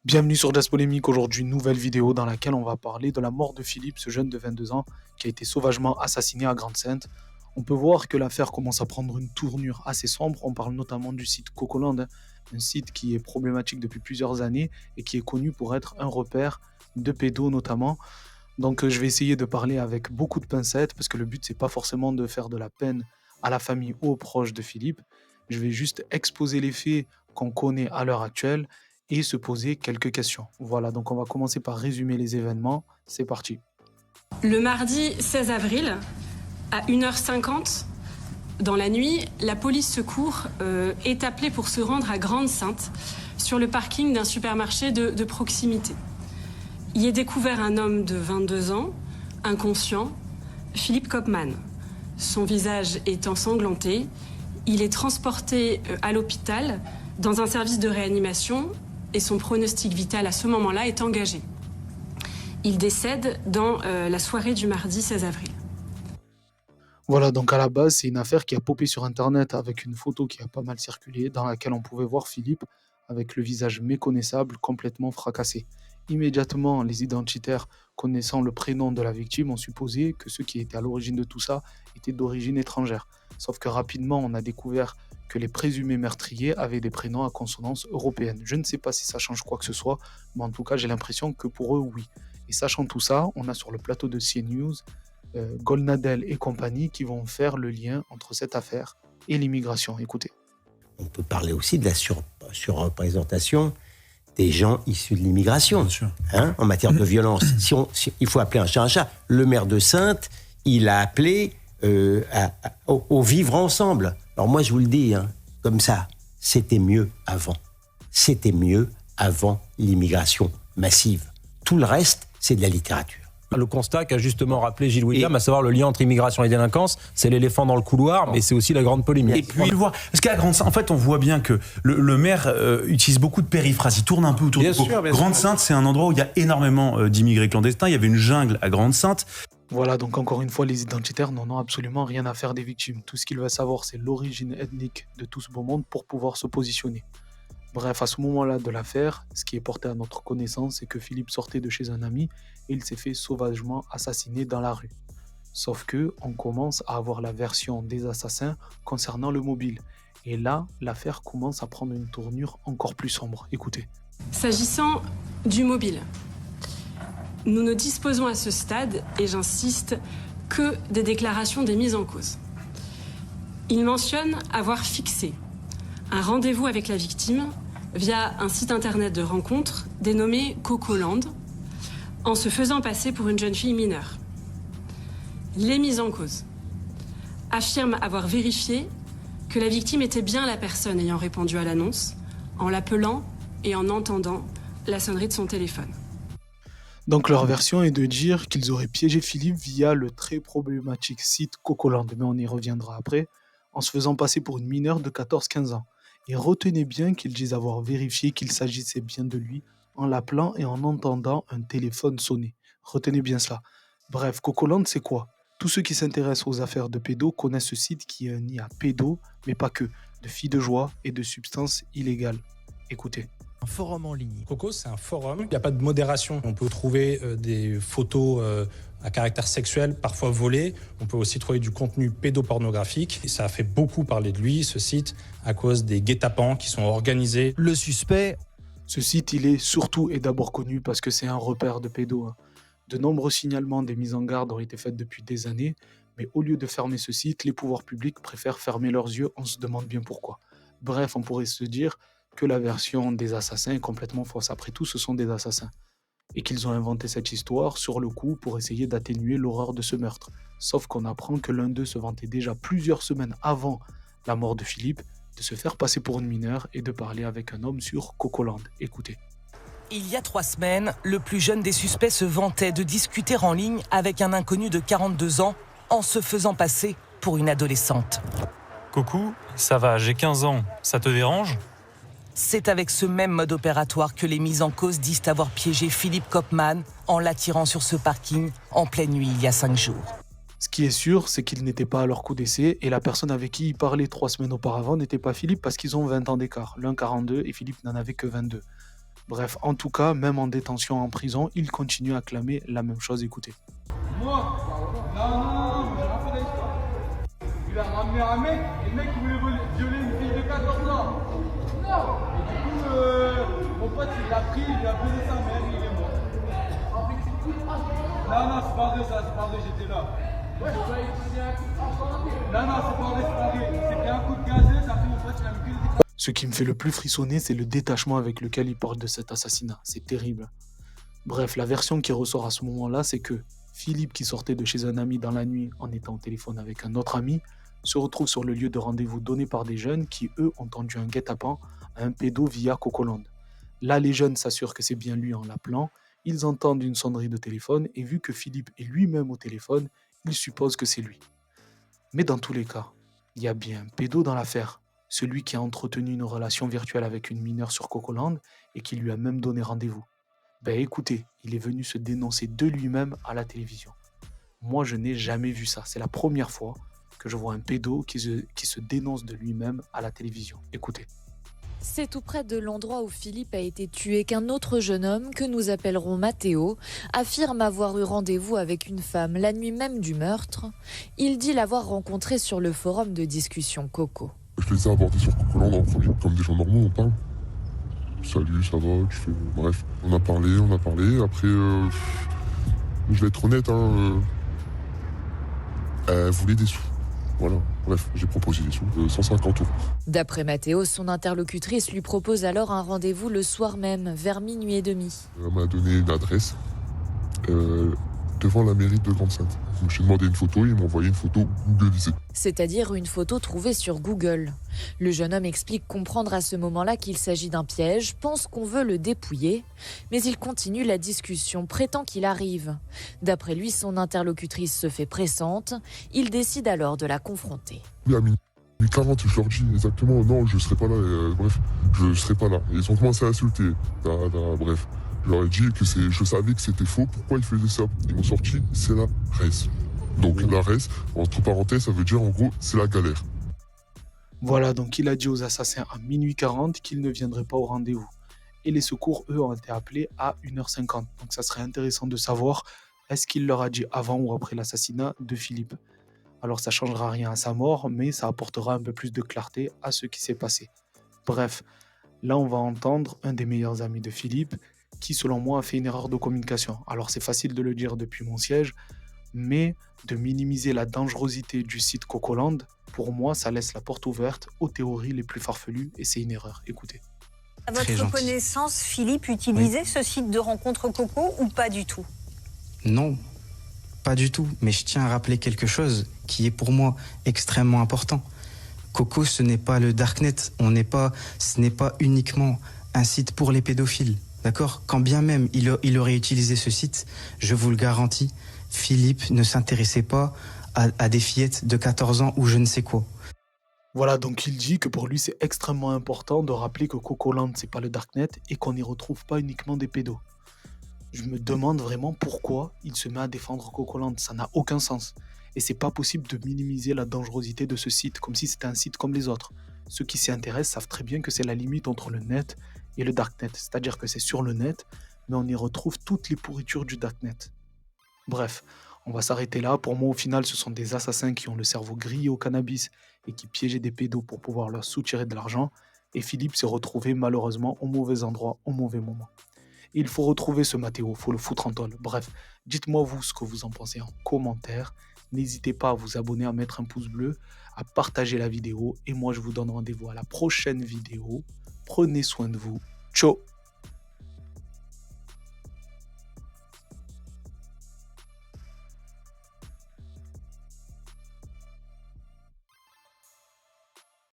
Bienvenue sur Jazz Polémique. Aujourd'hui, une nouvelle vidéo dans laquelle on va parler de la mort de Philippe, ce jeune de 22 ans qui a été sauvagement assassiné à Grande-Sainte. On peut voir que l'affaire commence à prendre une tournure assez sombre. On parle notamment du site Cocoland, un site qui est problématique depuis plusieurs années et qui est connu pour être un repère de pédos notamment. Donc je vais essayer de parler avec beaucoup de pincettes parce que le but c'est pas forcément de faire de la peine à la famille ou aux proches de Philippe. Je vais juste exposer les faits qu'on connaît à l'heure actuelle et se poser quelques questions. Voilà, donc on va commencer par résumer les événements. C'est parti. Le mardi 16 avril, à 1h50, dans la nuit, la police secours est appelée pour se rendre à Grande-Sainte, sur le parking d'un supermarché de proximité. Y est découvert un homme de 22 ans, inconscient, Philippe Kopman. Son visage est ensanglanté. Il est transporté à l'hôpital dans un service de réanimation et son pronostic vital à ce moment-là est engagé. Il décède dans la soirée du mardi 16 avril. Voilà, donc à la base, c'est une affaire qui a popé sur Internet avec une photo qui a pas mal circulé, dans laquelle on pouvait voir Philippe avec le visage méconnaissable, complètement fracassé. Immédiatement, les identitaires, connaissant le prénom de la victime, ont supposé que ceux qui étaient à l'origine de tout ça étaient d'origine étrangère. Sauf que rapidement, on a découvert que les présumés meurtriers avaient des prénoms à consonance européenne. Je ne sais pas si ça change quoi que ce soit, mais en tout cas, j'ai l'impression que pour eux, oui. Et sachant tout ça, on a sur le plateau de CNews Golnadel et compagnie qui vont faire le lien entre cette affaire et l'immigration. Écoutez. On peut parler aussi de la surreprésentation des gens issus de l'immigration, en matière de violence. Il faut appeler un chat un chat. Le maire de Saintes, il a appelé au vivre ensemble. Alors moi, je vous le dis, comme ça, c'était mieux avant. C'était mieux avant l'immigration massive. Tout le reste, c'est de la littérature. Le constat qu'a justement rappelé Gilles William, à savoir le lien entre immigration et délinquance, c'est l'éléphant dans le couloir, mais c'est aussi la grande polémique. Et puis, parce qu'à Grande-Sainte, en fait, on voit bien que le maire utilise beaucoup de périphrases. Il tourne un peu autour du pot. Grande-Sainte, c'est un endroit où il y a énormément d'immigrés clandestins. Il y avait une jungle à Grande-Sainte. Voilà, donc encore une fois, les identitaires n'en ont absolument rien à faire des victimes. Tout ce qu'ils veulent savoir, c'est l'origine ethnique de tout ce beau monde pour pouvoir se positionner. Bref, à ce moment-là de l'affaire, ce qui est porté à notre connaissance, c'est que Philippe sortait de chez un ami et il s'est fait sauvagement assassiner dans la rue. Sauf que on commence à avoir la version des assassins concernant le mobile. Et là, l'affaire commence à prendre une tournure encore plus sombre. Écoutez. S'agissant du mobile, nous ne disposons à ce stade, et j'insiste, que des déclarations des mises en cause. Il mentionne avoir fixé un rendez-vous avec la victime via un site internet de rencontre dénommé Cocoland, en se faisant passer pour une jeune fille mineure. Les mises en cause affirment avoir vérifié que la victime était bien la personne ayant répondu à l'annonce, en l'appelant et en entendant la sonnerie de son téléphone. Donc leur version est de dire qu'ils auraient piégé Philippe via le très problématique site Cocoland, mais on y reviendra après, en se faisant passer pour une mineure de 14-15 ans. Et retenez bien qu'ils disent avoir vérifié qu'il s'agissait bien de lui en l'appelant et en entendant un téléphone sonner. Retenez bien cela. Bref, Cocoland, c'est quoi ? Tous ceux qui s'intéressent aux affaires de pédos connaissent ce site qui est un nid à pédos, mais pas que, de filles de joie et de substances illégales. Écoutez. Un forum en ligne. Coco, c'est un forum. Il n'y a pas de modération. On peut trouver des photos à caractère sexuel, parfois volées. On peut aussi trouver du contenu pédopornographique. Et ça a fait beaucoup parler de lui, ce site, à cause des guet-apens qui sont organisés. Le suspect. Ce site, il est surtout et d'abord connu parce que c'est un repère de pédos. De nombreux signalements des mises en garde ont été faites depuis des années, mais au lieu de fermer ce site, les pouvoirs publics préfèrent fermer leurs yeux. On se demande bien pourquoi. Bref, on pourrait se dire que la version des assassins est complètement fausse. Après tout, ce sont des assassins. Et qu'ils ont inventé cette histoire sur le coup pour essayer d'atténuer l'horreur de ce meurtre. Sauf qu'on apprend que l'un d'eux se vantait déjà plusieurs semaines avant la mort de Philippe de se faire passer pour une mineure et de parler avec un homme sur Cocoland. Écoutez. Il y a 3 semaines, le plus jeune des suspects se vantait de discuter en ligne avec un inconnu de 42 ans en se faisant passer pour une adolescente. Coucou, ça va, j'ai 15 ans, ça te dérange ? C'est avec ce même mode opératoire que les mises en cause disent avoir piégé Philippe Kopman en l'attirant sur ce parking en pleine nuit il y a 5 jours. Ce qui est sûr, c'est qu'ils n'étaient pas à leur coup d'essai et la personne avec qui ils parlaient 3 semaines auparavant n'était pas Philippe parce qu'ils ont 20 ans d'écart. L'un 42 et Philippe n'en avait que 22. Bref, en tout cas, même en détention en prison, il continue à clamer la même chose. Écoutez. Moi, non, mais j'ai rien fait d'histoire. Il a ramené un mec, et le mec il voulait violer une fille de 14 ans. Non. Et du coup, mon pote il l'a pris, il lui a baisé sa mère, il est mort. Non, c'est pas vrai ça, c'est pas vrai, j'étais là. Non, c'est pas vrai. C'était un coup de gazette, après mon pote il a mis que des... Ce qui me fait le plus frissonner, c'est le détachement avec lequel il parle de cet assassinat. C'est terrible. Bref, la version qui ressort à ce moment-là, c'est que Philippe, qui sortait de chez un ami dans la nuit en étant au téléphone avec un autre ami, se retrouve sur le lieu de rendez-vous donné par des jeunes qui, eux, ont tendu un guet-apens à un pédo via Cocoland. Là, les jeunes s'assurent que c'est bien lui en l'appelant, ils entendent une sonnerie de téléphone et vu que Philippe est lui-même au téléphone, ils supposent que c'est lui. Mais dans tous les cas, il y a bien un pédo dans l'affaire, celui qui a entretenu une relation virtuelle avec une mineure sur Cocoland et qui lui a même donné rendez-vous. Ben écoutez, il est venu se dénoncer de lui-même à la télévision. Moi, je n'ai jamais vu ça. C'est la première fois que je vois un pédo qui se dénonce de lui-même à la télévision. Écoutez. C'est tout près de l'endroit où Philippe a été tué qu'un autre jeune homme, que nous appellerons Mathéo, affirme avoir eu rendez-vous avec une femme la nuit même du meurtre. Il dit l'avoir rencontrée sur le forum de discussion Coco. Je les ai abordés sur Cocoland en premier, comme des gens normaux, on parle. Salut, ça va, tu fais... Bref, on a parlé. Après, je vais être honnête, elle voulait des sous. Voilà, bref, j'ai proposé des sous, 150 euros. D'après Mathéo, son interlocutrice lui propose alors un rendez-vous le soir même, vers minuit et demi. Elle m'a donné une adresse devant la mairie de Grande-Sainte. Donc j'ai demandé une photo, ils m'ont envoyé une photo googlisée. C'est-à-dire une photo trouvée sur Google. Le jeune homme explique comprendre à ce moment-là qu'il s'agit d'un piège, pense qu'on veut le dépouiller, mais il continue la discussion, prétend qu'il arrive. D'après lui, son interlocutrice se fait pressante, il décide alors de la confronter. Oui, à minuit 40, je leur dis exactement, non, je serai pas là, bref, je serai pas là. Ils ont commencé à insulter, bref. Je leur ai dit que je savais que c'était faux, pourquoi ils faisaient ça. Ils m'ont sorti, c'est la res. Donc la res, entre parenthèses, ça veut dire en gros, c'est la galère. Voilà, donc il a dit aux assassins à minuit 40 qu'ils ne viendraient pas au rendez-vous. Et les secours, eux, ont été appelés à 1h50. Donc ça serait intéressant de savoir, est-ce qu'il leur a dit avant ou après l'assassinat de Philippe? Alors ça ne changera rien à sa mort, mais ça apportera un peu plus de clarté à ce qui s'est passé. Bref, là on va entendre un des meilleurs amis de Philippe, qui selon moi a fait une erreur de communication. Alors c'est facile de le dire depuis mon siège, mais de minimiser la dangerosité du site Cocoland, pour moi ça laisse la porte ouverte aux théories les plus farfelues et c'est une erreur. Écoutez. À votre connaissance, Philippe utilisait ce site de rencontre Coco ou pas du tout? Non, pas du tout. Mais je tiens à rappeler quelque chose qui est pour moi extrêmement important. Coco, ce n'est pas le Darknet. Ce n'est pas uniquement un site pour les pédophiles. D'accord? Quand bien même il aurait utilisé ce site, je vous le garantis, Philippe ne s'intéressait pas à des fillettes de 14 ans ou je ne sais quoi. Voilà, donc il dit que pour lui c'est extrêmement important de rappeler que Cocoland c'est pas le Darknet et qu'on n'y retrouve pas uniquement des pédos. Je me demande vraiment pourquoi il se met à défendre Cocoland, ça n'a aucun sens. Et c'est pas possible de minimiser la dangerosité de ce site, comme si c'était un site comme les autres. Ceux qui s'y intéressent savent très bien que c'est la limite entre le net et le Darknet, c'est-à-dire que c'est sur le net, mais on y retrouve toutes les pourritures du Darknet. Bref, on va s'arrêter là. Pour moi, au final, ce sont des assassins qui ont le cerveau grillé au cannabis et qui piégeaient des pédos pour pouvoir leur soutirer de l'argent. Et Philippe s'est retrouvé malheureusement au mauvais endroit, au mauvais moment. Et il faut retrouver ce Mathéo, il faut le foutre en tôle. Bref, dites-moi vous ce que vous en pensez en commentaire. N'hésitez pas à vous abonner, à mettre un pouce bleu, à partager la vidéo. Et moi, je vous donne rendez-vous à la prochaine vidéo. Prenez soin de vous. Ciao!